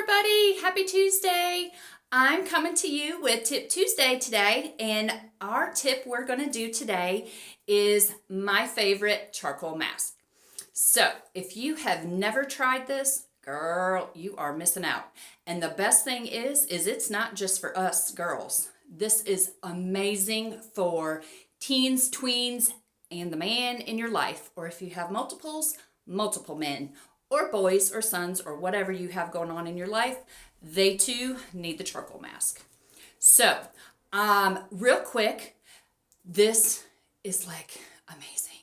everybody, happy Tuesday. I'm coming to you with Tip Tuesday today, and our tip we're going to do today is my favorite charcoal mask. So if you have never tried this, girl, you are missing out. And the best thing is it's not just for us girls. This is amazing for teens, tweens, and the man in your life, or if you have multiple men, or boys or sons or whatever you have going on in your life, they too need the charcoal mask. So, real quick, this is like amazing.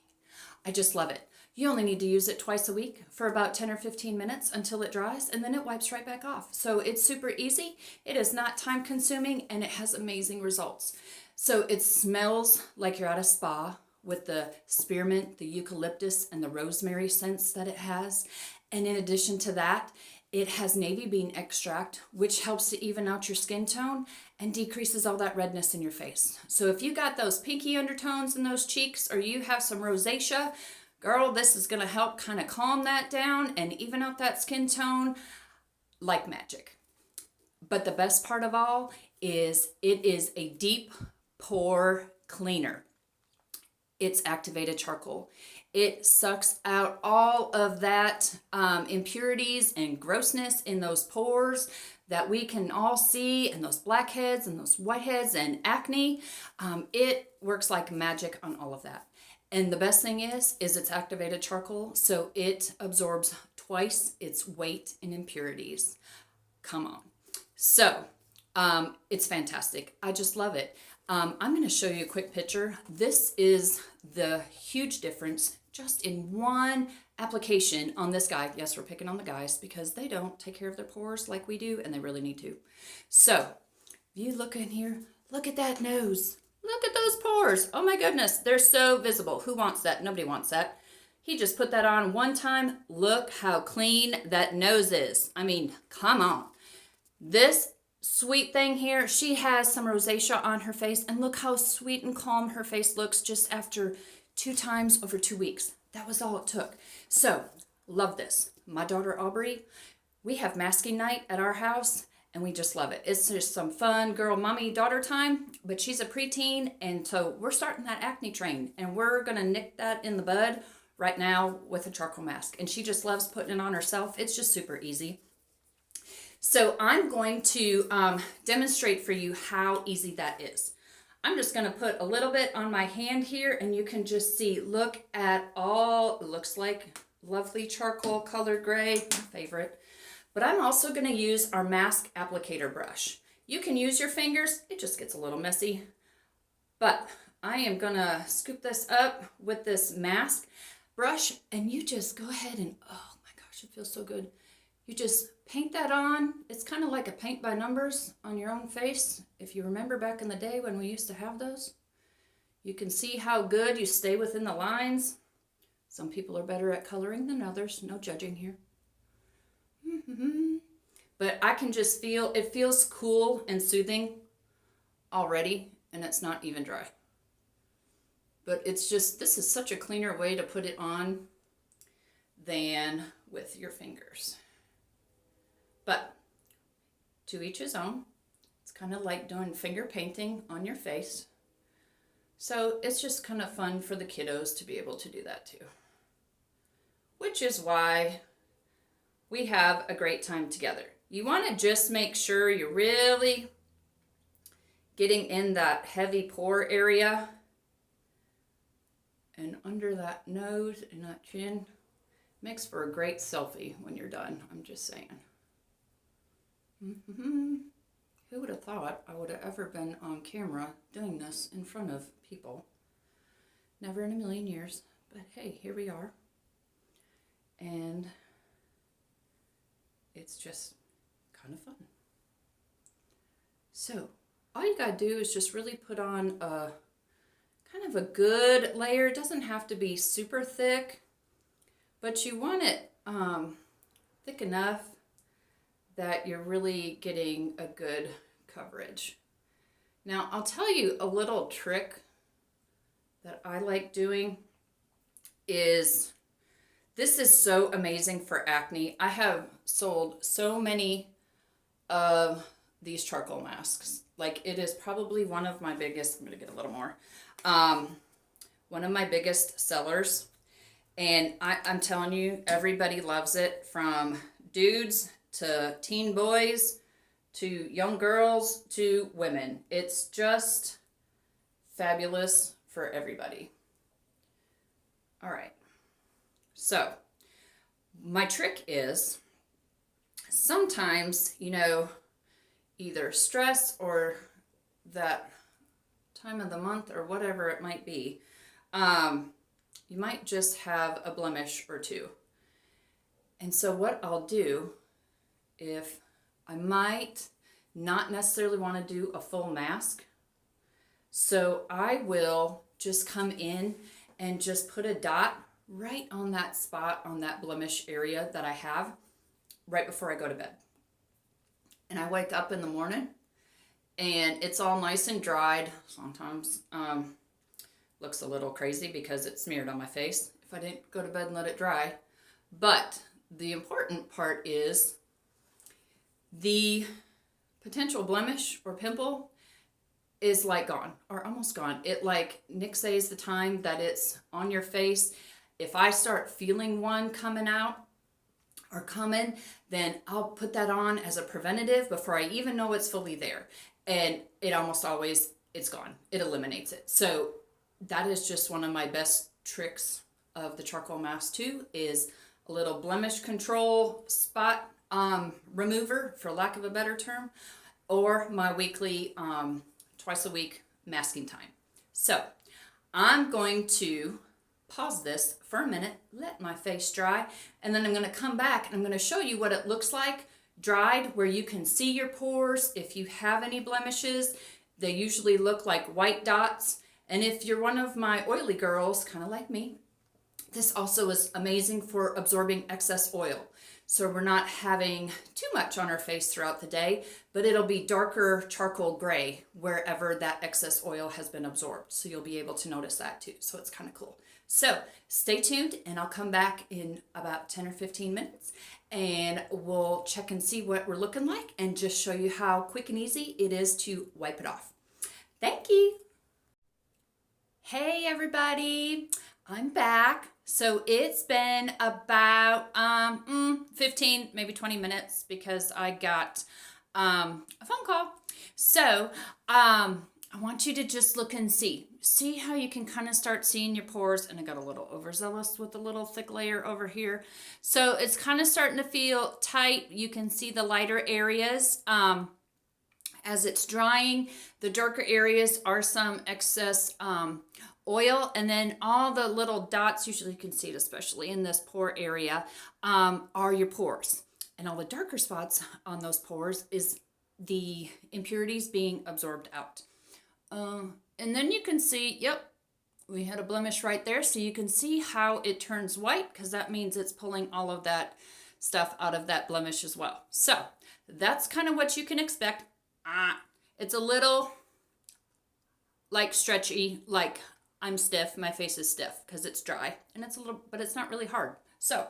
I just love it. You only need to use it twice a week for about 10 or 15 minutes until it dries, and then it wipes right back off. So it's super easy. It is not time consuming, and it has amazing results. So it smells like you're at a spa with the spearmint, the eucalyptus, and the rosemary scents that it has. And in addition to that, it has navy bean extract, which helps to even out your skin tone and decreases all that redness in your face. So if you got those pinky undertones in those cheeks, or you have some rosacea, girl, this is going to help kind of calm that down and even out that skin tone like magic. But the best part of all is it is a deep pore cleaner. It's activated charcoal. It sucks out all of that impurities and grossness in those pores that we can all see, and those blackheads and those whiteheads and acne. It works like magic on all of that. And the best thing is it's activated charcoal, so it absorbs twice its weight in impurities. Come on. So it's fantastic. I just love it. I'm going to show you a quick picture. This is the huge difference just in one application on this guy. Yes, we're picking on the guys because they don't take care of their pores like we do, and they really need to. So if you look in here, look at that nose. Look at those pores. Oh my goodness, they're so visible. Who wants that? Nobody wants that. He just put that on one time. Look how clean that nose is. I mean, come on. This sweet thing here, she has some rosacea on her face, and look how sweet and calm her face looks just after 2 times over 2 weeks. That was all it took. So, love this. My daughter Aubrey, we have masking night at our house, and we just love it. It's just some fun girl mommy daughter time, but she's a preteen, and so we're starting that acne train, and we're gonna nip that in the bud right now with a charcoal mask. And she just loves putting it on herself. It's just super easy. So I'm going to demonstrate for you how easy that is. I'm just going to put a little bit on my hand here, and you can just see, look at all, it looks like lovely charcoal colored gray, my favorite. But I'm also going to use our mask applicator brush. You can use your fingers, it just gets a little messy. But I am going to scoop this up with this mask brush, and you just go ahead and, oh my gosh, it feels so good. You just paint that on. It's kind of like a paint by numbers on your own face. If you remember back in the day when we used to have those, you can see how good you stay within the lines. Some people are better at coloring than others. No judging here. But I can just feel, it feels cool and soothing already, and it's not even dry. But it's just, this is such a cleaner way to put it on than with your fingers. But to each his own. It's kind of like doing finger painting on your face. So it's just kind of fun for the kiddos to be able to do that too. Which is why we have a great time together. You want to just make sure you're really getting in that heavy pore area and under that nose and that chin. Makes for a great selfie when you're done, I'm just saying. Who would have thought I would have ever been on camera doing this in front of people? Never in a million years, but hey, here we are. And it's just kind of fun. So all you gotta do is just really put on a kind of a good layer. It doesn't have to be super thick, but you want it thick enough that you're really getting a good coverage. Now, I'll tell you a little trick that I like doing is, this is so amazing for acne. I have sold so many of these charcoal masks. Like, it is probably one of my biggest, I'm going to get a little more, one of my biggest sellers. And I'm telling you, everybody loves it, from dudes to teen boys to young girls to women. It's just fabulous for everybody. All right. So, my trick is sometimes, you know, either stress or that time of the month or whatever it might be, you might just have a blemish or two. And so what I'll do, if I might not necessarily want to do a full mask, so I will just come in and just put a dot right on that spot, on that blemish area that I have, right before I go to bed. And I wake up in the morning and it's all nice and dried. Sometimes looks a little crazy because it's smeared on my face if I didn't go to bed and let it dry. But the important part is the potential blemish or pimple is like gone or almost gone. It like Nick says the time that it's on your face. If I start feeling one coming out or coming, then I'll put that on as a preventative before I even know it's fully there. And it almost always, it's gone. It eliminates it. So that is just one of my best tricks of the charcoal mask too, is a little blemish control spot remover, for lack of a better term, or my weekly, twice a week masking time. So I'm going to pause this for a minute, let my face dry, and then I'm going to come back and I'm going to show you what it looks like dried, where you can see your pores. If you have any blemishes, they usually look like white dots. And if you're one of my oily girls, kind of like me, this also is amazing for absorbing excess oil. So we're not having too much on our face throughout the day, but it'll be darker charcoal gray wherever that excess oil has been absorbed. So you'll be able to notice that too. So it's kind of cool. So stay tuned and I'll come back in about 10 or 15 minutes and we'll check and see what we're looking like and just show you how quick and easy it is to wipe it off. Thank you. Hey everybody, I'm back. So it's been about 15, maybe 20 minutes because I got a phone call. So I want you to just look and see how you can kind of start seeing your pores. And I got a little overzealous with a little thick layer over here. So it's kind of starting to feel tight. You can see the lighter areas. As it's drying, the darker areas are some excess oil, and then all the little dots, usually you can see it especially in this pore area, are your pores. And all the darker spots on those pores is the impurities being absorbed out. And then you can see, yep, we had a blemish right there. So you can see how it turns white, because that means it's pulling all of that stuff out of that blemish as well. So that's kind of what you can expect. It's a little like stretchy, like I'm stiff, my face is stiff because it's dry, and it's a little, but it's not really hard. So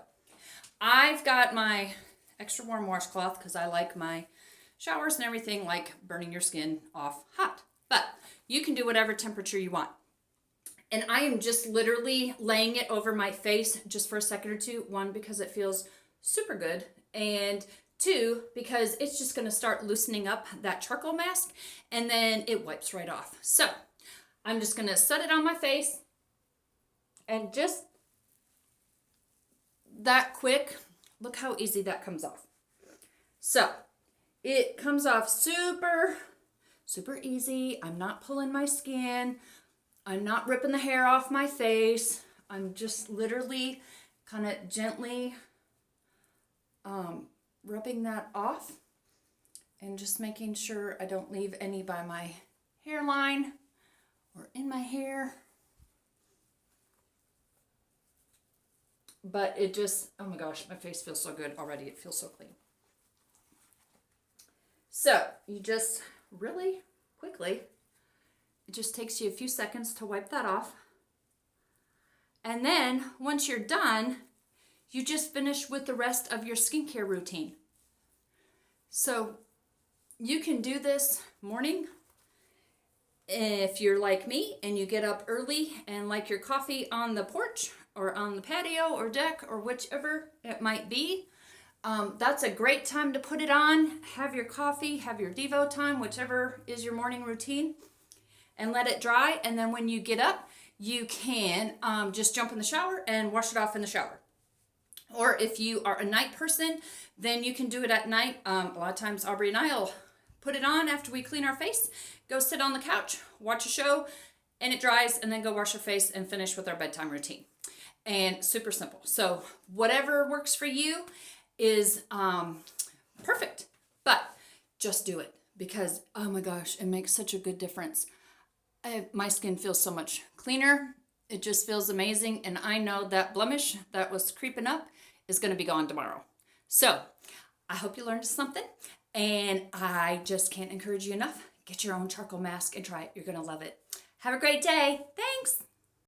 I've got my extra warm washcloth because I like my showers and everything like burning your skin off hot, but you can do whatever temperature you want. And I am just literally laying it over my face just for a second or two. One, because it feels super good, and two, because it's just going to start loosening up that charcoal mask, and then it wipes right off. So I'm just going to set it on my face, and just that quick, look how easy that comes off. So it comes off super, super easy. I'm not pulling my skin. I'm not ripping the hair off my face. I'm just literally kind of gently rubbing that off and just making sure I don't leave any by my hairline or in my hair. But it just, oh my gosh, my face feels so good already. It feels so clean. So you just really quickly, it just takes you a few seconds to wipe that off. And then once you're done, you just finish with the rest of your skincare routine. So you can do this morning if you're like me and you get up early and like your coffee on the porch or on the patio or deck or whichever it might be. That's a great time to put it on. Have your coffee, have your Devo time, whichever is your morning routine, and let it dry. And then when you get up, you can just jump in the shower and wash it off in the shower. Or if you are a night person, then you can do it at night. A lot of times Aubrey and I will put it on after we clean our face, go sit on the couch, watch a show, and it dries, and then go wash our face and finish with our bedtime routine. And super simple. So whatever works for you is perfect, but just do it because, oh my gosh, it makes such a good difference. My skin feels so much cleaner. It just feels amazing. And I know that blemish that was creeping up is going to be gone tomorrow. So I hope you learned something. And I just can't encourage you enough. Get your own charcoal mask and try it. You're going to love it. Have a great day. Thanks.